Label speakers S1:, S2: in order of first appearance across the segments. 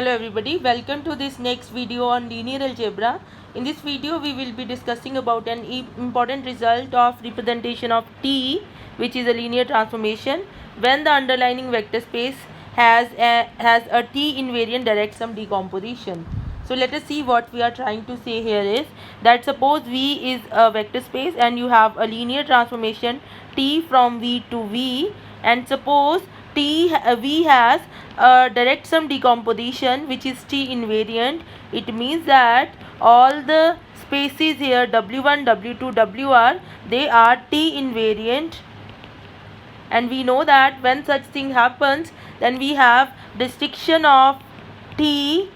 S1: Hello everybody, welcome to this next video on linear algebra. In this video we will be discussing about an important result of representation of T, which is a linear transformation when the underlying vector space has a T invariant direct sum decomposition. So let us see what we are trying to say here is that suppose V is a vector space and you have a linear transformation T from V to V, and suppose V has a direct sum decomposition which is T invariant. It means that all the spaces here W1, W2, WR, they are T invariant, and we know that when such thing happens, then we have restriction of T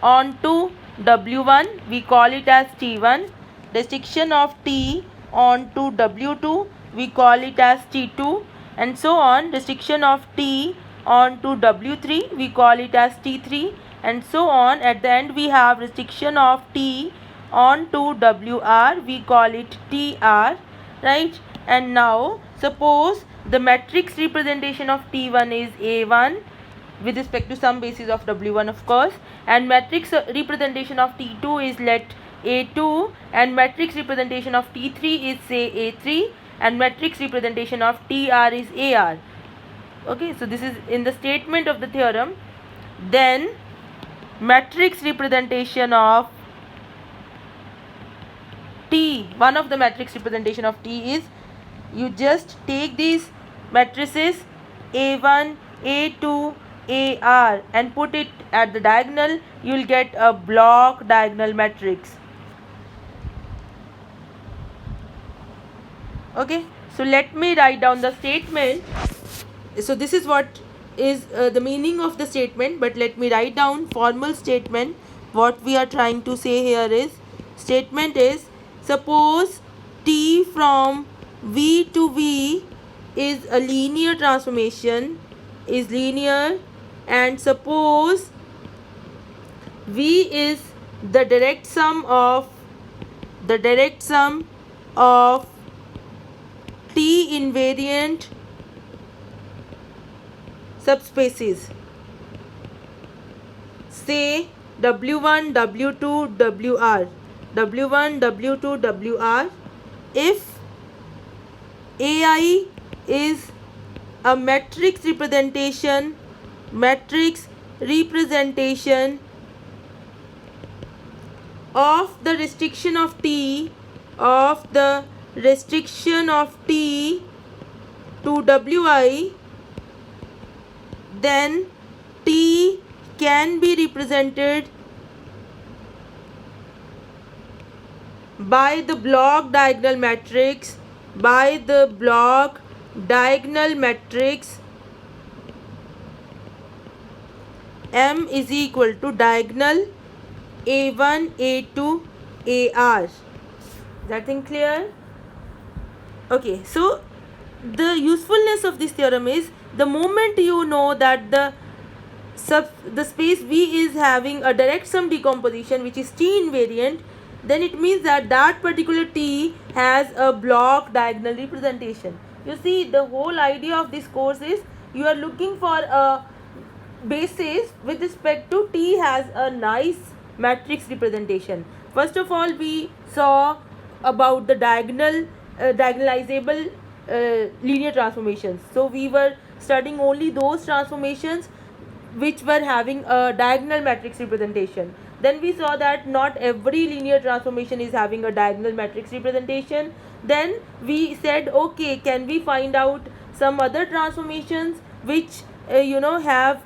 S1: onto W1, we call it as T1, restriction of T onto W2, we call it as T2, and so on. Restriction of T onto W3, we call it as T3, and so on. At the end we have restriction of T onto WR, we call it TR, right? And now suppose the matrix representation of T1 is A1 with respect to some basis of W1, of course, and matrix representation of T2 is let A2, and matrix representation of T3 is say A3, and matrix representation of TR is AR. Okay, so this is in the statement of the theorem. Then matrix representation of T, one of the matrix representation of T is, you just take these matrices A1, A2, AR and put it at the diagonal, you will get a block diagonal matrix. Okay, so let me write down the statement. So this is what is the meaning of the statement, but let me write down formal statement. What we are trying to say here is, statement is, suppose T from V to V is a linear transformation, is linear, and suppose V is the direct sum of T invariant subspaces, say W1, W2, WR, W1, W2, WR, if AI is a matrix representation of the restriction of T to Wi, then T can be represented by the block diagonal matrix, M is equal to diagonal A1, A2, AR. Is that thing clear? Okay, so the usefulness of this theorem is, the moment you know that the space V is having a direct sum decomposition which is T invariant, then it means that that particular T has a block diagonal representation. You see, the whole idea of this course is you are looking for a basis with respect to T has a nice matrix representation. First of all, we saw about the diagonalizable linear transformations. So we were studying only those transformations which were having a diagonal matrix representation. Then we saw that not every linear transformation is having a diagonal matrix representation. Then we said, okay, can we find out some other transformations which have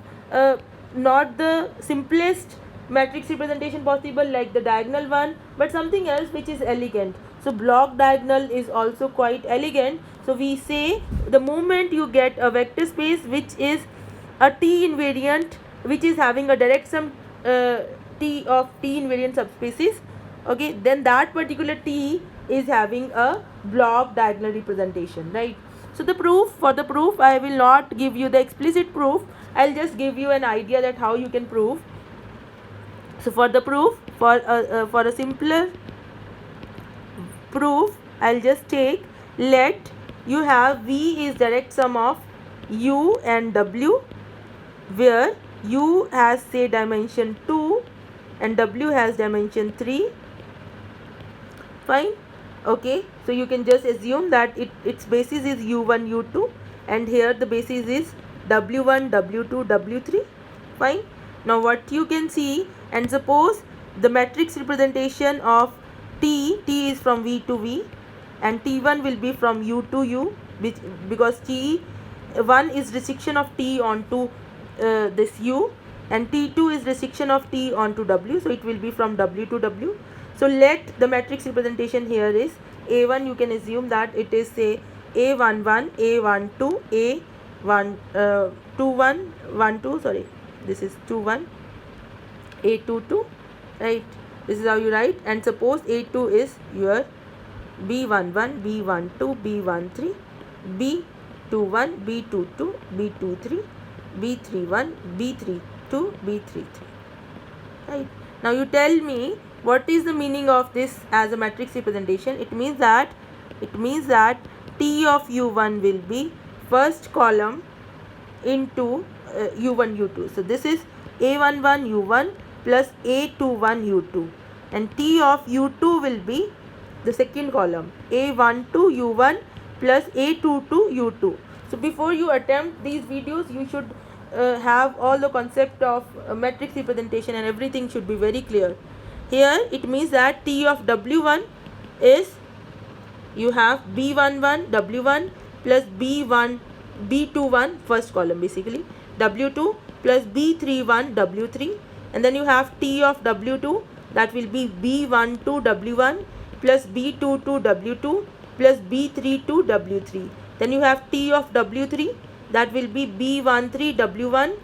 S1: not the simplest matrix representation possible like the diagonal one, but something else which is elegant. So block diagonal is also quite elegant. So we say, the moment you get a vector space which is a T invariant, which is having a direct sum T of T invariant subspaces, okay, then that particular T is having a block diagonal representation, right? So the proof, for the proof I will not give you the explicit proof, I'll just give you an idea that how you can prove. So for the proof, for a simpler proof, I'll just take, let U have V is direct sum of U and W, where U has say dimension 2 and W has dimension 3. Fine. Okay, so you can just assume that its basis is U1 U2 and here the basis is W1 W2 W3. Fine. Now what you can see, and suppose the matrix representation of T is from V to V and T1 will be from U to U, which because T1 is restriction of T onto this U and T2 is restriction of T onto W, so it will be from W to W. So let the matrix representation here is A1, you can assume that it is say A11, A12, A1, 21, 12, sorry, this is 21, A22, right? This is how you write, and suppose A2 is your B11, B12, B13, B21, B22, B23, B31, B32, B33, right? Now you tell me what is the meaning of this as a matrix representation. It means that T of U1 will be first column into U1 U2. So this is A11 U1 plus A21 U2 and T of U2 will be the second column A12 U1 plus A22 U2. So before you attempt these videos, you should have all the concept of matrix representation and everything should be very clear. Here it means that T of W1 is, you have B11 W1 plus B21 first column basically, W2 plus B31 W3, and then you have T of W2, that will be B12 W1 plus B22 W2 plus B32 W3. Then you have T of W3, that will be B13 W1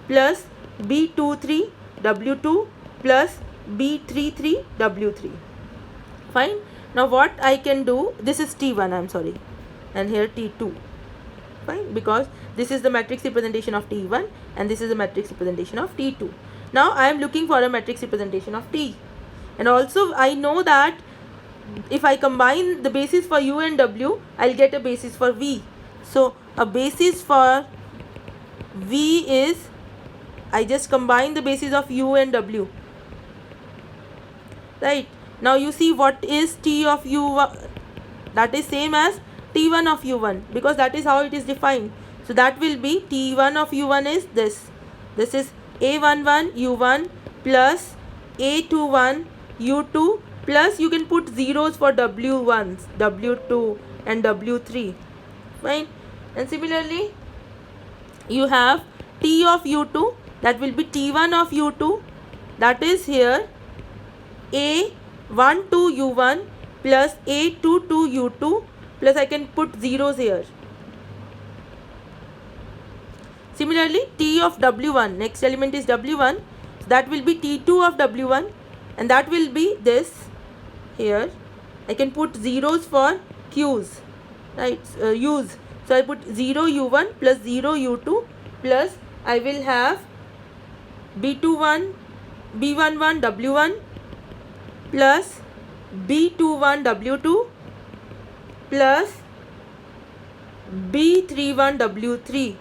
S1: plus B23 W2 plus B33 W3. Fine. Now what I can do, this is T1, I am sorry, and here T2. Fine, because this is the matrix representation of T1 and this is the matrix representation of T2. Now I am looking for a matrix representation of T, and also I know that if I combine the basis for U and W, I'll get a basis for V. So a basis for V is, I just combine the basis of U and W, right? Now you see what is T of U1, that is same as T1 of U1 because that is how it is defined. So that will be T1 of U1 is this. This is A11 U1 plus A21 U2 plus you can put zeros for W1s, W2 and W3. Fine. And similarly you have T of U2, that will be T1 of U2, that is here A12 U1 plus A22 U2 plus I can put zeros here. Similarly T of W1, next element is W1, so that will be T2 of W1 and that will be this here. I can put zeros for Q's, right? U's. So I put 0 U1 plus 0 U2 plus I will have B11 W1 plus B21 W2 plus B31 W3.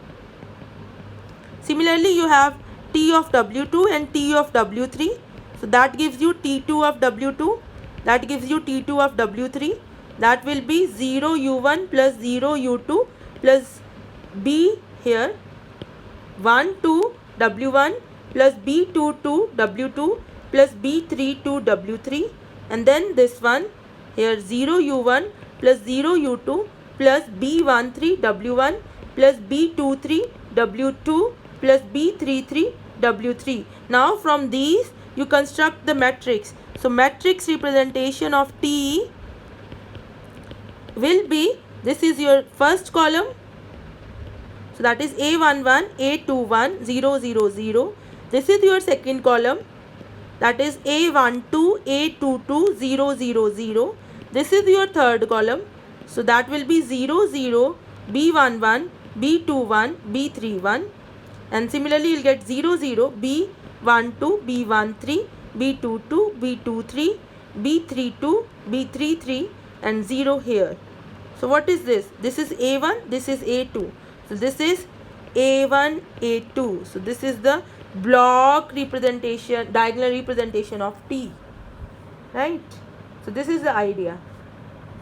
S1: Similarly you have T of W2 and T of W3. So that gives you T2 of W2, that gives you T2 of W3. That will be 0 U1 plus 0 U2 plus B here 1 2 W1 plus B22 W2 plus B32 W3, and then this one here 0 U1 plus 0 U2 plus B13 W1 plus B23 W2 plus B33 W3. Now from these you construct the matrix. So matrix representation of T will be, this is your first column, so that is A11 A21 0 0 0. This is your second column, that is A12 A22 0 0 0. This is your third column, so that will be 0 0 B11 B21 B31, and similarly you will get 0 0 B12 B13 B22 B23 B32 B33 and 0 here. So what is this? This is A1, this is A2. So this is A1 A2. So this is the block representation, diagonal representation of T, right? So this is the idea.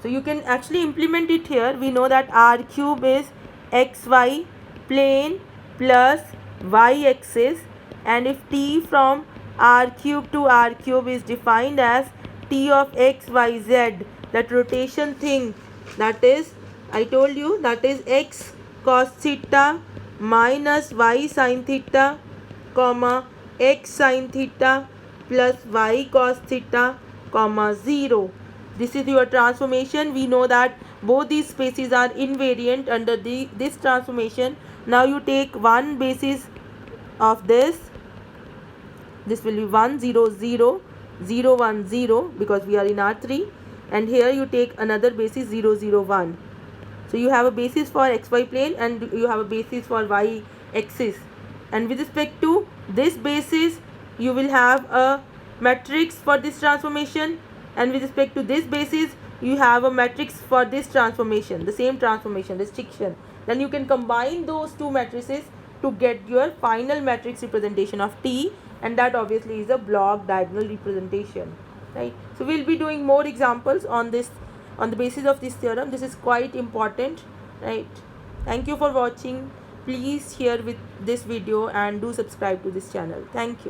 S1: So you can actually implement it here. We know that R cube is xy plane plus y axis, and if T from R cube to R cube is defined as T of x, y, z, that rotation thing, that is, I told you, that is x cos theta minus y sin theta, comma x sin theta plus y cos theta, comma 0. This is your transformation. We know that both these spaces are invariant under this transformation. Now you take one basis of this. This will be 1 0 0 0 1 0 because we are in R3, and here you take another basis 0 0 1. So you have a basis for xy plane and you have a basis for y axis, and with respect to this basis you will have a matrix for this transformation, and with respect to this basis you have a matrix for this transformation, the same transformation, restriction. Then you can combine those two matrices to get your final matrix representation of T, and that obviously is a block diagonal representation, right? So we'll be doing more examples on this, on the basis of this theorem. This is quite important, right? Thank you for watching. Please share with this video and do subscribe to this channel. Thank you.